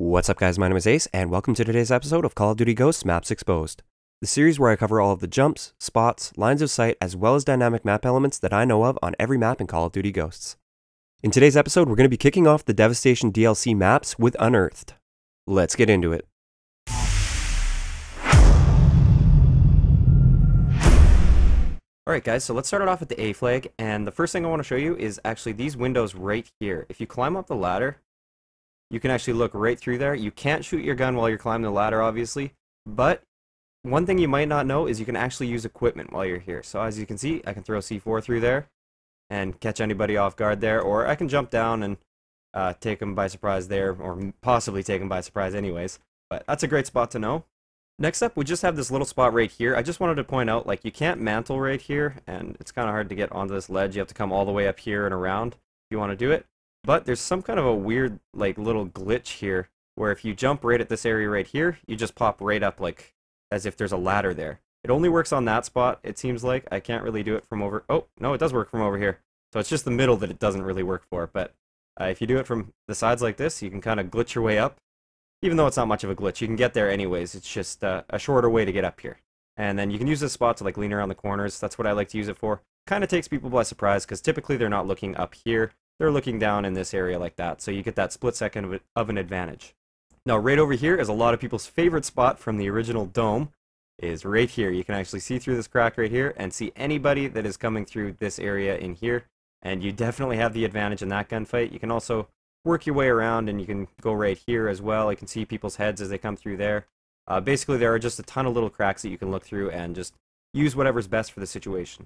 What's up guys, my name is Ace, and welcome to today's episode of Call of Duty Ghosts Maps Exposed, the series where I cover all of the jumps, spots, lines of sight, as well as dynamic map elements that I know of on every map in Call of Duty Ghosts. In today's episode, we're going to be kicking off the Devastation DLC maps with Unearthed. Let's get into it. Alright guys, so let's start it off with the A flag, and the first thing I want to show you is actually these windows right here. If you climb up the ladder, you can actually look right through there. You can't shoot your gun while you're climbing the ladder, obviously, but one thing you might not know is you can actually use equipment while you're here. So as you can see, I can throw C4 through there and catch anybody off guard there, or I can jump down and take them by surprise there, or possibly take them by surprise anyways. But that's a great spot to know. Next up, we just have this little spot right here. I just wanted to point out, like, you can't mantle right here, and it's kind of hard to get onto this ledge. You have to come all the way up here and around if you want to do it. But there's some kind of a weird, like, little glitch here, where if you jump right at this area right here, you just pop right up, like, as if there's a ladder there. It only works on that spot, it seems like. I can't really do it from over... Oh, no, it does work from over here. So it's just the middle that it doesn't really work for. But if you do it from the sides like this, you can kind of glitch your way up. Even though it's not much of a glitch, you can get there anyways. It's just a shorter way to get up here. And then you can use this spot to, like, lean around the corners. That's what I like to use it for. Kind of takes people by surprise, because typically they're not looking up here. They're looking down in this area like that, so you get that split second of an advantage. Now, right over here is a lot of people's favorite spot from the original dome, is right here. You can actually see through this crack right here and see anybody that is coming through this area in here, and you definitely have the advantage in that gunfight. You can also work your way around, and you can go right here as well. You can see people's heads as they come through there. Basically, there are just a ton of little cracks that you can look through and just use whatever's best for the situation.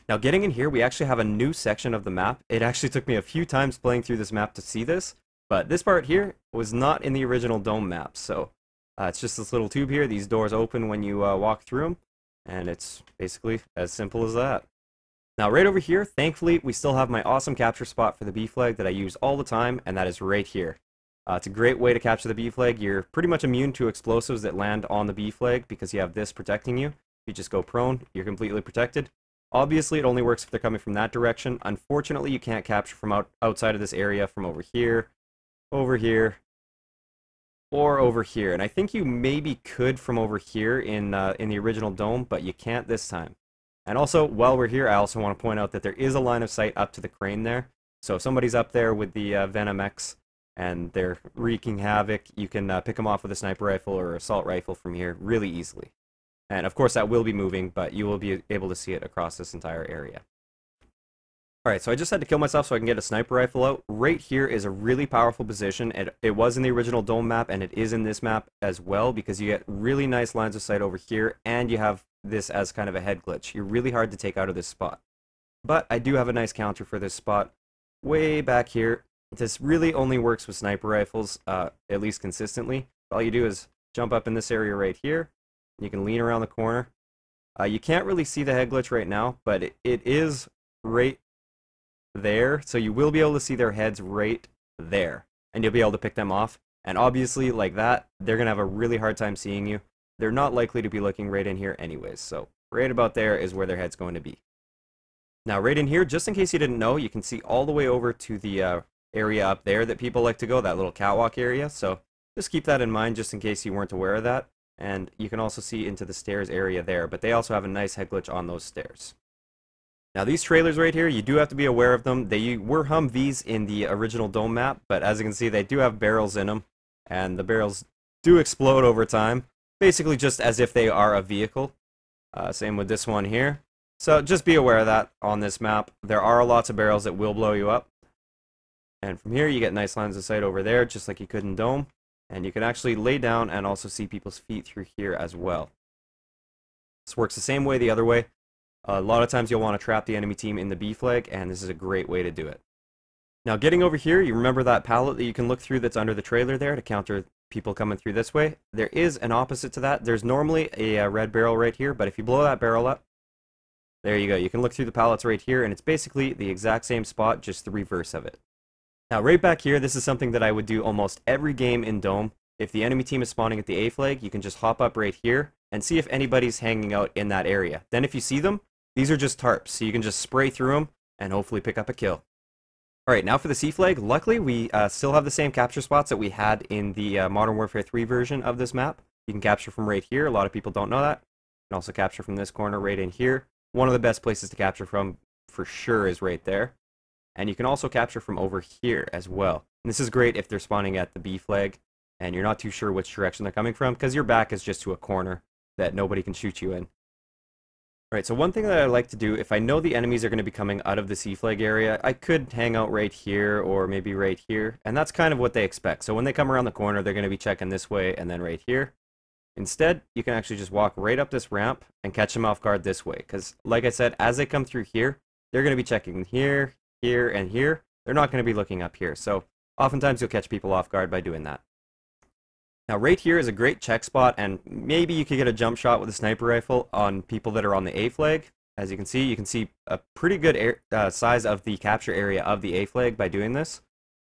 Now, getting in here, we actually have a new section of the map. It actually took me a few times playing through this map to see this, but this part here was not in the original dome map. So it's just this little tube here. These doors open when you walk through them, and it's basically as simple as that. Now, right over here, thankfully, we still have my awesome capture spot for the B flag that I use all the time, and that is right here. It's a great way to capture the B flag. You're pretty much immune to explosives that land on the B flag because you have this protecting you. If you just go prone, you're completely protected. Obviously, it only works if they're coming from that direction. Unfortunately, you can't capture from outside of this area from over here, or over here. And I think you maybe could from over here in the original dome, but you can't this time. And also, while we're here, I also want to point out that there is a line of sight up to the crane there. So if somebody's up there with the Venom X and they're wreaking havoc, you can pick them off with a sniper rifle or assault rifle from here really easily. And of course that will be moving, but you will be able to see it across this entire area. Alright, so I just had to kill myself so I can get a sniper rifle out. Right here is a really powerful position. It was in the original dome map, and it is in this map as well, because you get really nice lines of sight over here, and you have this as kind of a head glitch. You're really hard to take out of this spot. But I do have a nice counter for this spot way back here. This really only works with sniper rifles, at least consistently. All you do is jump up in this area right here. You can lean around the corner. You can't really see the head glitch right now, but it is right there, so you will be able to see their heads right there, and you'll be able to pick them off. And obviously, like that, they're going to have a really hard time seeing you. They're not likely to be looking right in here anyways, so right about there is where their head's going to be. Now, right in here, just in case you didn't know, you can see all the way over to the area up there that people like to go, that little catwalk area, so just keep that in mind just in case you weren't aware of that. And you can also see into the stairs area there, but they also have a nice head glitch on those stairs. Now, these trailers right here, you do have to be aware of them. They were Humvees in the original dome map, but as you can see, they do have barrels in them, and the barrels do explode over time, basically just as if they are a vehicle. Same with this one here. So just be aware of that on this map. There are lots of barrels that will blow you up. And from here, you get nice lines of sight over there, just like you could in dome. And you can actually lay down and also see people's feet through here as well. This works the same way the other way. A lot of times you'll want to trap the enemy team in the B flag, and this is a great way to do it. Now, getting over here, you remember that pallet that you can look through that's under the trailer there to counter people coming through this way? There is an opposite to that. There's normally a red barrel right here, but if you blow that barrel up, there you go. You can look through the pallets right here, and it's basically the exact same spot, just the reverse of it. Now, right back here, this is something that I would do almost every game in Dome. If the enemy team is spawning at the A flag, you can just hop up right here and see if anybody's hanging out in that area. Then if you see them, these are just tarps, so you can just spray through them and hopefully pick up a kill. Alright, now for the sea flag. Luckily, we still have the same capture spots that we had in the Modern Warfare 3 version of this map. You can capture from right here. A lot of people don't know that. You can also capture from this corner right in here. One of the best places to capture from, for sure, is right there. And you can also capture from over here as well. And this is great if they're spawning at the B flag and you're not too sure which direction they're coming from, because your back is just to a corner that nobody can shoot you in. Alright, so one thing that I like to do, if I know the enemies are going to be coming out of the C flag area, I could hang out right here or maybe right here, and that's kind of what they expect. So when they come around the corner, they're going to be checking this way and then right here. Instead, you can actually just walk right up this ramp and catch them off guard this way, because like I said, as they come through here, they're going to be checking here, here, and here. They're not going to be looking up here, so oftentimes you'll catch people off guard by doing that. Now right here is a great check spot, and maybe you could get a jump shot with a sniper rifle on people that are on the A flag. As you can see a pretty good size of the capture area of the A flag by doing this.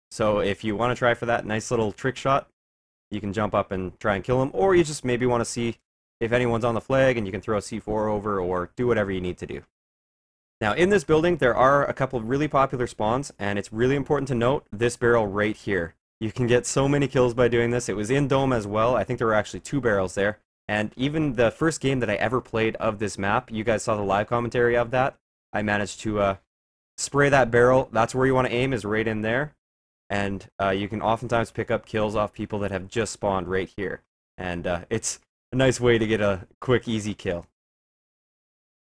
So if you want to try for that nice little trick shot, you can jump up and try and kill them, or you just maybe want to see if anyone's on the flag and you can throw a C4 over or do whatever you need to do. Now in this building there are a couple of really popular spawns, and it's really important to note this barrel right here. You can get so many kills by doing this. It was in Dome as well. I think there were actually 2 barrels there. And even the first game that I ever played of this map, you guys saw the live commentary of that. I managed to spray that barrel. That's where you want to aim, is right in there. And you can oftentimes pick up kills off people that have just spawned right here. And it's a nice way to get a quick, easy kill.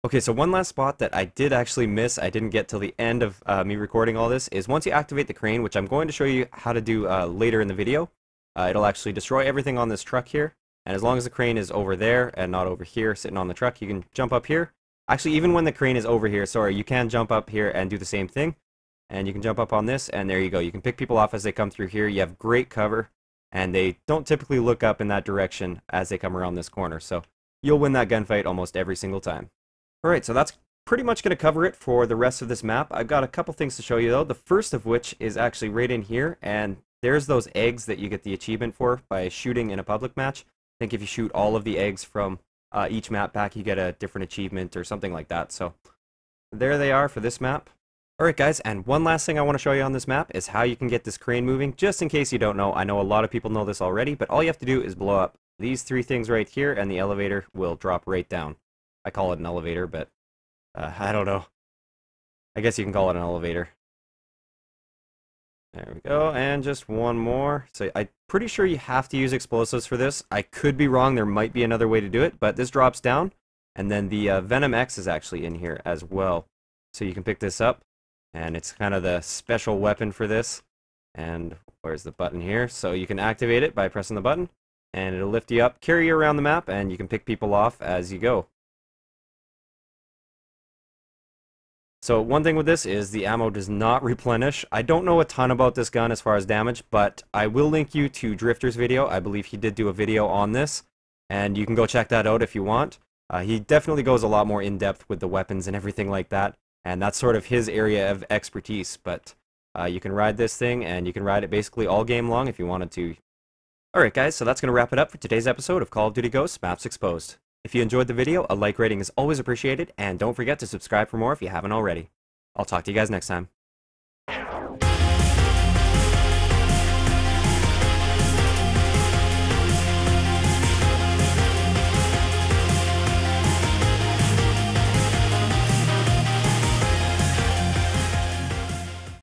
Okay, so one last spot that I did actually miss, I didn't get till the end of me recording all this, is once you activate the crane, which I'm going to show you how to do later in the video, it'll actually destroy everything on this truck here, and as long as the crane is over there and not over here sitting on the truck, you can jump up here. Actually, even when the crane is over here, sorry, you can jump up here and do the same thing, and you can jump up on this, and there you go. You can pick people off as they come through here. You have great cover, and they don't typically look up in that direction as they come around this corner, so you'll win that gunfight almost every single time. Alright, so that's pretty much going to cover it for the rest of this map. I've got a couple things to show you though. The first of which is actually right in here, and there's those eggs that you get the achievement for by shooting in a public match. I think if you shoot all of the eggs from each map pack, you get a different achievement or something like that. So there they are for this map. Alright guys, and one last thing I want to show you on this map is how you can get this crane moving. Just in case you don't know, I know a lot of people know this already, but all you have to do is blow up these 3 things right here, and the elevator will drop right down. I call it an elevator, but I don't know. I guess you can call it an elevator. There we go, and just one more. So I'm pretty sure you have to use explosives for this. I could be wrong, there might be another way to do it, but this drops down, and then the Venom X is actually in here as well. So you can pick this up, and it's kind of the special weapon for this. And where's the button here? So you can activate it by pressing the button, and it'll lift you up, carry you around the map, and you can pick people off as you go. So one thing with this is the ammo does not replenish. I don't know a ton about this gun as far as damage, but I will link you to Drifter's video. I believe he did do a video on this, and you can go check that out if you want. He definitely goes a lot more in depth with the weapons and everything like that, and that's sort of his area of expertise. But you can ride this thing, and you can ride it basically all game long if you wanted to. Alright guys, so that's going to wrap it up for today's episode of Call of Duty Ghosts Maps Exposed. If you enjoyed the video, a like rating is always appreciated, and don't forget to subscribe for more if you haven't already. I'll talk to you guys next time.